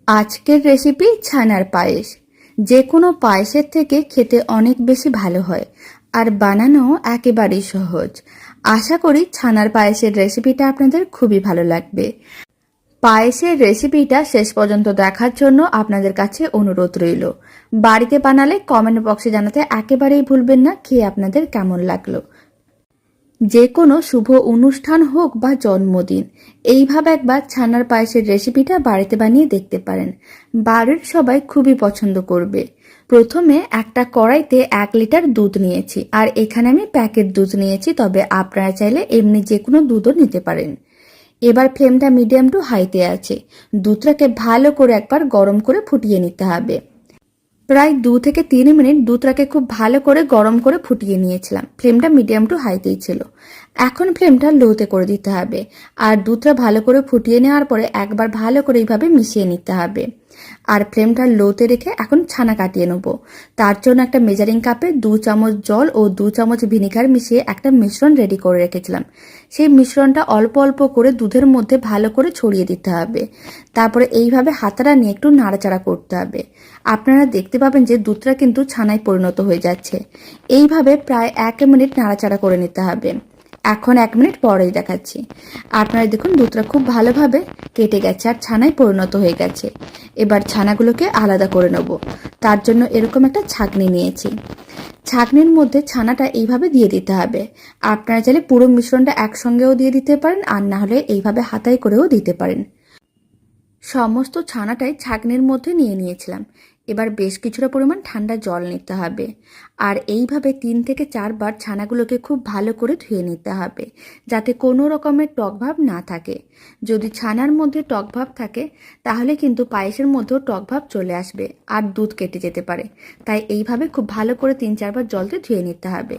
আজকের রেসিপি ছানার পায়েস। যে কোনো পায়েসের থেকে খেতে অনেক বেশি ভালো হয় আর বানানো একেবারেই সহজ। আশা করি ছানার পায়েসের রেসিপিটা আপনাদের খুবই ভালো লাগবে। পায়েসের রেসিপিটা শেষ পর্যন্ত দেখার জন্য আপনাদের কাছে অনুরোধ রইল। বাড়িতে বানালে কমেন্ট বক্সে জানাতে একেবারেই ভুলবেন না খেয়ে আপনাদের কেমন লাগলো। যে কোনো শুভ অনুষ্ঠান হোক বা জন্মদিন, এইভাবে একবার ছানার পায়েসের রেসিপিটা বাড়িতে বানিয়ে দেখতে পারেন। বাড়ির সবাই খুবই পছন্দ করবে। প্রথমে একটা কড়াইতে 1 লিটার দুধ নিয়েছি, আর এখানে আমি প্যাকেট দুধ নিয়েছি, তবে আপনারা চাইলে এমনি যে কোনো দুধও নিতে পারেন। এবার ফ্লেমটা মিডিয়াম টু হাইতে আছে। দুধটাকে ভালো করে একবার গরম করে ফুটিয়ে নিতে হবে। প্রায় 2 থেকে 3 মিনিট দুধটাকে খুব ভালো করে গরম করে ফুটিয়ে নিয়েছিলাম। ফ্লেমটা মিডিয়াম টু হাইতেই ছিল। এখন ফ্লেমটা লোতে করে দিতে হবে, আর দুধটা ভালো করে ফুটিয়ে নেওয়ার পরে একবার ভালো করে এইভাবে মিশিয়ে নিতে হবে। আর ফ্লেমটা লোতে রেখে এখন ছানা কাটিয়ে নেব। তার জন্য একটা মেজারিং কাপে 2 চামচ জল ও 2 চামচ ভিনিগার মিশিয়ে একটা মিশ্রণ রেডি করে রেখেছিলাম। সেই মিশ্রণটা অল্প অল্প করে দুধের মধ্যে ভালো করে ছড়িয়ে দিতে হবে। তারপরে এইভাবে হাতাটা নিয়ে একটু নাড়াচাড়া করতে হবে। আপনারা দেখতে পাবেন যে দুধটা কিন্তু ছানায় পরিণত হয়ে যাচ্ছে। এইভাবে প্রায় 1 মিনিট নাড়াচাড়া করে নিতে হবে। এখন 1 মিনিট পরেই দেখাচ্ছি। আপনারা দেখুন দুধটা খুব ভালোভাবে কেটে গেছে আর ছানায় পরিণত হয়ে গেছে। এবার ছানাগুলোকে আলাদা করে নেব। তার জন্য এরকম একটা ছাঁকনি নিয়েছি। ছাঁকনির মধ্যে ছানাটা এইভাবে দিয়ে দিতে হবে। আপনারা চাইলে পুরো মিশ্রণটা একসঙ্গেও দিয়ে দিতে পারেন, আর না হলে এইভাবে হাতায় করেও দিতে পারেন। সমস্ত ছানাটাই ছাঁকনির মধ্যে নিয়ে নিয়েছিলাম। এবার বেশ কিছুটা পরিমাণ ঠান্ডা জল নিতে হবে, আর এইভাবে 3 থেকে 4 বার ছানাগুলোকে খুব ভালো করে ধুয়ে নিতে হবে, যাতে কোনো রকমের টক ভাব না থাকে। যদি ছানার মধ্যে টক ভাব থাকে তাহলে কিন্তু পায়েসের মধ্যেও টক ভাব চলে আসবে আর দুধ কেটে যেতে পারে। তাই এইভাবে খুব ভালো করে 3-4 বার জল দিয়ে ধুয়ে নিতে হবে।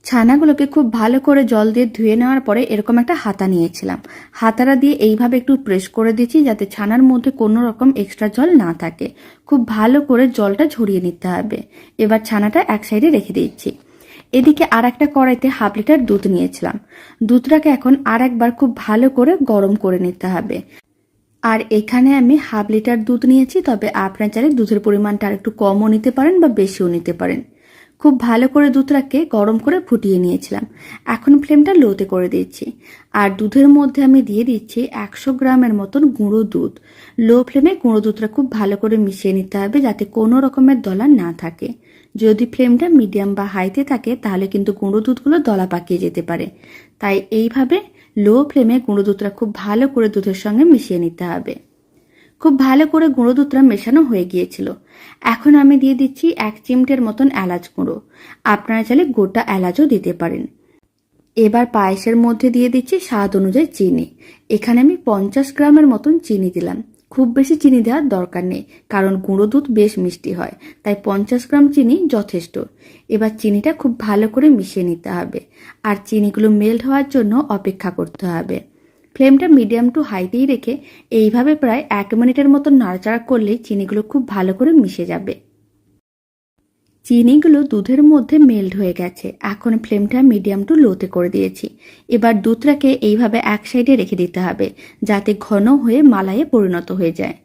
ছানাগুলোকে খুব ভালো করে জল দিয়ে ধুয়ে নেওয়ার পরে এরকম একটা হাতা নিয়েছিলাম। হাতাটা দিয়ে এইভাবে একটু প্রেস করে দিচ্ছি, যাতে ছানার মধ্যে কোনো রকম এক্সট্রা জল না থাকে। খুব ভালো করে জলটা ঝরিয়ে নিতে হবে। এবার ছানাটা এক সাইডে রেখে দিচ্ছি। এদিকে আর একটা কড়াইতে 1/2 লিটার দুধ নিয়েছিলাম। দুধটাকে এখন আর একবার খুব ভালো করে গরম করে নিতে হবে। আর এখানে আমি 1/2 লিটার দুধ নিয়েছি, তবে আপনারা চাইলে দুধের পরিমাণটা আর একটু কমও নিতে পারেন বা বেশিও নিতে পারেন। খুব ভালো করে দুধটাকে গরম করে ফুটিয়ে নিয়েছিলাম। এখন ফ্লেমটা লোতে করে দিচ্ছি, আর দুধের মধ্যে আমি দিয়ে দিচ্ছি 100 গ্রামের মতন গুঁড়ো দুধ। লো ফ্লেমে গুঁড়ো দুধটা খুব ভালো করে মিশিয়ে নিতে হবে, যাতে কোনো রকমের দলা না থাকে। যদি ফ্লেমটা মিডিয়াম বা হাইতে থাকে তাহলে কিন্তু গুঁড়ো দুধগুলো দলা পাকিয়ে যেতে পারে। তাই এইভাবে লো ফ্লেমে গুঁড়ো দুধটা খুব ভালো করে দুধের সঙ্গে মিশিয়ে নিতে হবে। খুব ভালো করে গুঁড়ো দুধটা মেশানো হয়ে গিয়েছিল। এখন আমি দিয়ে দিচ্ছি 1 চিমটের মতন এলাচ গুঁড়ো। আপনারা চাইলে গোটা এলাচও দিতে পারেন। এবার পায়েসের মধ্যে দিয়ে দিচ্ছি স্বাদ অনুযায়ী চিনি। এখানে আমি 50 গ্রামের মতন চিনি দিলাম। খুব বেশি চিনি দেওয়ার দরকার নেই, কারণ গুঁড়ো দুধ বেশ মিষ্টি হয়, তাই 50 গ্রাম চিনি যথেষ্ট। এবার চিনিটা খুব ভালো করে মিশিয়ে নিতে হবে, আর চিনিগুলো মেল্ট হওয়ার জন্য অপেক্ষা করতে হবে। ফ্লেমটা মিডিয়াম টু হাইতেই রেখে এইভাবে প্রায় 1 মিনিটের মতো নাড়াচাড়া করলেই চিনিগুলো খুব ভালো করে মিশে যাবে। চিনিগুলো দুধের মধ্যে মেল্ট হয়ে গেছে। এখন ফ্লেমটা মিডিয়াম টু লোতে করে দিয়েছি। এবার দুধটাকে এইভাবে এক সাইডে রেখে দিতে হবে, যাতে ঘন হয়ে মালাইয়ে পরিণত হয়ে যায়।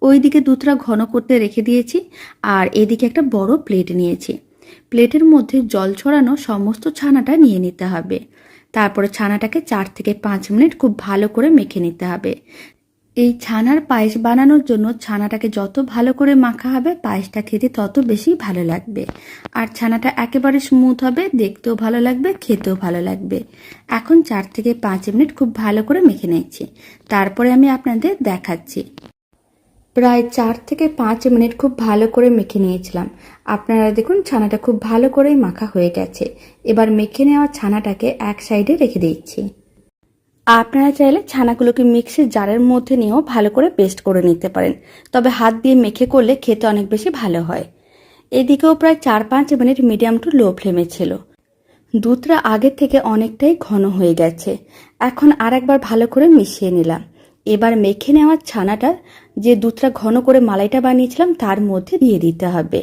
ওইদিকে দুধটা ঘন করতে রেখে দিয়েছি, আর এদিকে একটা বড় প্লেট নিয়েছি। প্লেটের মধ্যে জল ছড়ানো সমস্ত ছানাটা নিয়ে নিতে হবে। তারপরে ছানাটাকে 4 থেকে 5 মিনিট খুব ভালো করে মেখে নিতে হবে। এই ছানার পায়েস বানানোর জন্য ছানাটাকে যত ভালো করে মাখা হবে পায়েসটা খেতে তত বেশি ভালো লাগবে। আর ছানাটা একেবারে স্মুথ হবে, দেখতেও ভালো লাগবে, খেতেও ভালো লাগবে। এখন 4 থেকে 5 মিনিট খুব ভালো করে মেখে নিচ্ছি। তারপরে আমি আপনাদের দেখাচ্ছি। প্রায় 4 থেকে 5 মিনিট খুব ভালো করে মেখে নিয়েছিলাম। আপনারা দেখুন ছানাটা খুব ভালো করেই মাখা হয়ে গেছে। এবার মেখে নেওয়া ছানাটাকে এক সাইডে রেখে দিচ্ছি। আপনারা চাইলে ছানাগুলোকে মিক্সির জারের মধ্যে নিয়েও ভালো করে পেস্ট করে নিতে পারেন, তবে হাত দিয়ে মেখে করলে খেতে অনেক বেশি ভালো হয়। এদিকেও প্রায় 4-5 মিনিট মিডিয়াম টু লো ফ্লেমে ছিল। দুধটা আগের থেকে অনেকটাই ঘন হয়ে গেছে। এখন আর একবার ভালো করে মিশিয়ে নিলাম। এবার মেখে নেওয়া ছানাটা যে দুধটা ঘন করে মালাইটা বানিয়েছিলাম তার মধ্যে দিয়ে দিতে হবে,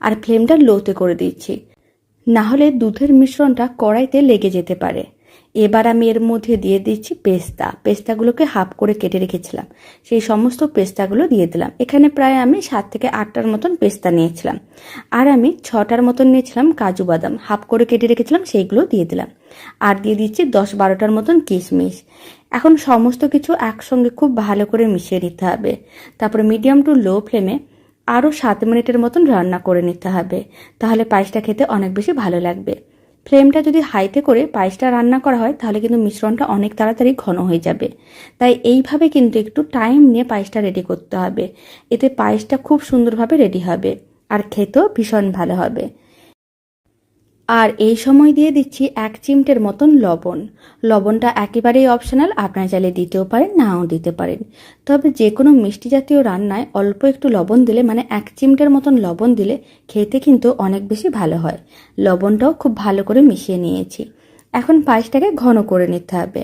আর ফ্লেমটা লোতে করে দিচ্ছি, না হলে দুধের মিশ্রণটা কড়াইতে লেগে যেতে পারে। এবার আমি এর মধ্যে দিয়ে দিচ্ছি পেস্তাগুলোকে হাফ করে কেটে রেখেছিলাম, সেই সমস্ত পেস্তাগুলো দিয়ে দিলাম। এখানে প্রায় আমি 7 থেকে 8টার মতন পেস্তা নিয়েছিলাম। আর আমি 6টার মতন নিয়েছিলাম কাজু বাদাম, হাফ করে কেটে রেখেছিলাম, সেইগুলো দিয়ে দিলাম। আর দিয়ে দিচ্ছি 10-12টার মতন কিশমিশ। এখন সমস্ত কিছু একসঙ্গে খুব ভালো করে মিশিয়ে নিতে হবে। তারপরে মিডিয়াম টু লো ফ্লেমে আরও 7 মিনিটের মতন রান্না করে নিতে হবে, তাহলে পায়েসটা খেতে অনেক বেশি ভালো লাগবে। ফ্লেমটা যদি হাইতে করে পায়েসটা রান্না করা হয় তাহলে কিন্তু মিশ্রণটা অনেক তাড়াতাড়ি ঘন হয়ে যাবে। তাই এইভাবে কিন্তু একটু টাইম নিয়ে পায়েসটা রেডি করতে হবে, এতে পায়েসটা খুব সুন্দরভাবে রেডি হবে আর খেতেও ভীষণ ভালো হবে। আর এই সময় দিয়ে দিচ্ছি 1 চিমটের মতন লবণ। লবণটা একেবারেই অপশনাল, আপনারা চাইলে দিতেও পারেন, নাও দিতে পারেন। তবে যে কোনো মিষ্টি জাতীয় রান্নায় অল্প একটু লবণ দিলে, মানে 1 চিমটের মতন লবণ দিলে খেতে কিন্তু অনেক বেশি ভালো হয়। লবণটাও খুব ভালো করে মিশিয়ে নিয়েছি। এখন পায়েসটাকে ঘন করে নিতে হবে,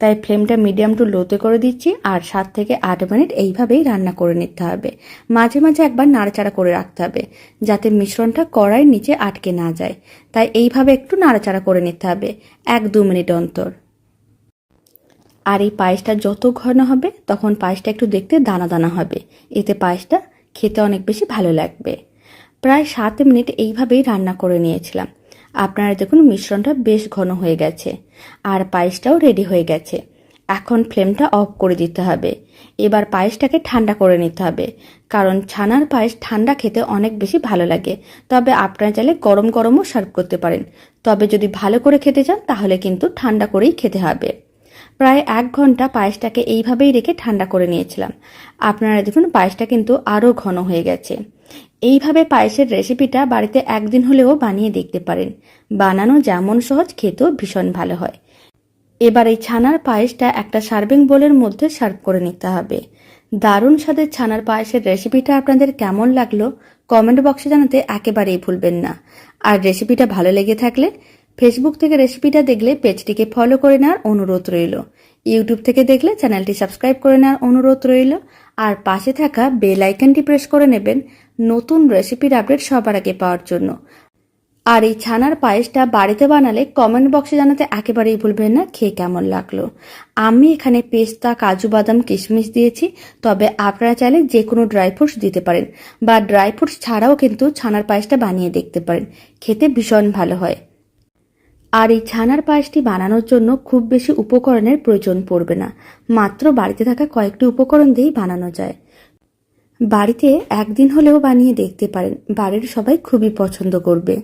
তাই ফ্লেমটা মিডিয়াম টু লোতে করে দিচ্ছি আর 7 থেকে 8 মিনিট এইভাবেই রান্না করে নিতে হবে। মাঝে মাঝে একবার নাড়াচাড়া করে রাখতে হবে যাতে মিশ্রণটা কড়াইয়ের নিচে আটকে না যায়, তাই এইভাবে একটু নাড়াচাড়া করে নিতে হবে 1-2 মিনিট অন্তর। আর এই পায়েসটা যত ঘন হবে তখন পায়েসটা একটু দেখতে দানা দানা হবে, এতে পায়েসটা খেতে অনেক বেশি ভালো লাগবে। প্রায় 7 মিনিট এইভাবেই রান্না করে নিয়েছিলাম। আপনারা দেখুন মিশ্রণটা বেশ ঘন হয়ে গেছে আর পায়েসটাও রেডি হয়ে গেছে। এখন ফ্লেমটা অফ করে দিতে হবে। এবার পায়েসটাকে ঠান্ডা করে নিতে হবে, কারণ ছানার পায়েস ঠান্ডা খেতে অনেক বেশি ভালো লাগে। তবে আপনারা চাইলে গরম গরমও সার্ভ করতে পারেন, তবে যদি ভালো করে খেতে চান তাহলে কিন্তু ঠান্ডা করেই খেতে হবে। প্রায় 1 ঘন্টা পায়েসটাকে এইভাবেই রেখে ঠান্ডা করে নিয়েছিলাম। আপনারা দেখুন পায়েসটা কিন্তু আরও ঘন হয়ে গেছে। এইভাবে পায়েসের রেসিপিটা বাড়িতে একদিন হলেও বানিয়ে দেখতে পারেন। বানানো যেমন সহজ, খেতেও ভীষণ ভালো হয়। এবার এই ছানার পায়েসটা একটা সার্ভিং বোলের মধ্যে সার্ভ করে নিতে হবে। দারুণ স্বাদের ছানার পায়েসের রেসিপিটা আপনাদের কেমন লাগলো কমেন্ট বক্সে জানাতে একেবারেই ভুলবেন না। আর রেসিপিটা ভালো লেগে থাকলে ফেসবুক থেকে রেসিপিটা দেখলে পেজটিকে ফলো করে নেওয়ার অনুরোধ রইল। ইউটিউব থেকে দেখলে চ্যানেলটি সাবস্ক্রাইব করে নেওয়ার অনুরোধ রইল। আর পাশে থাকা বেল আইকনটি প্রেস করে নেবেন নতুন রেসিপির আপডেট সবার আগে পাওয়ার জন্য। আর এই ছানার পায়েসটা বাড়িতে বানালে কমেন্ট বক্সে জানাতে একেবারেই ভুলবেন না খেয়ে কেমন লাগলো। আমি এখানে পেস্তা, কাজু বাদাম, কিশমিশ দিয়েছি, তবে আপনারা চাইলে যে কোনো ড্রাই ফ্রুটস দিতে পারেন বা ড্রাই ফ্রুটস ছাড়াও কিন্তু ছানার পায়েসটা বানিয়ে দেখতে পারেন, খেতে ভীষণ ভালো হয়। আর এই ছানার পায়েসটি বানানোর জন্য খুব বেশি উপকরণের প্রয়োজন পড়বে না, মাত্র বাড়িতে থাকা কয়েকটি উপকরণ দিয়েই বানানো যায়। বাড়িতে একদিন হলেও বানিয়ে দেখতে পারেন, বাড়ির সবাই খুবই পছন্দ করবে।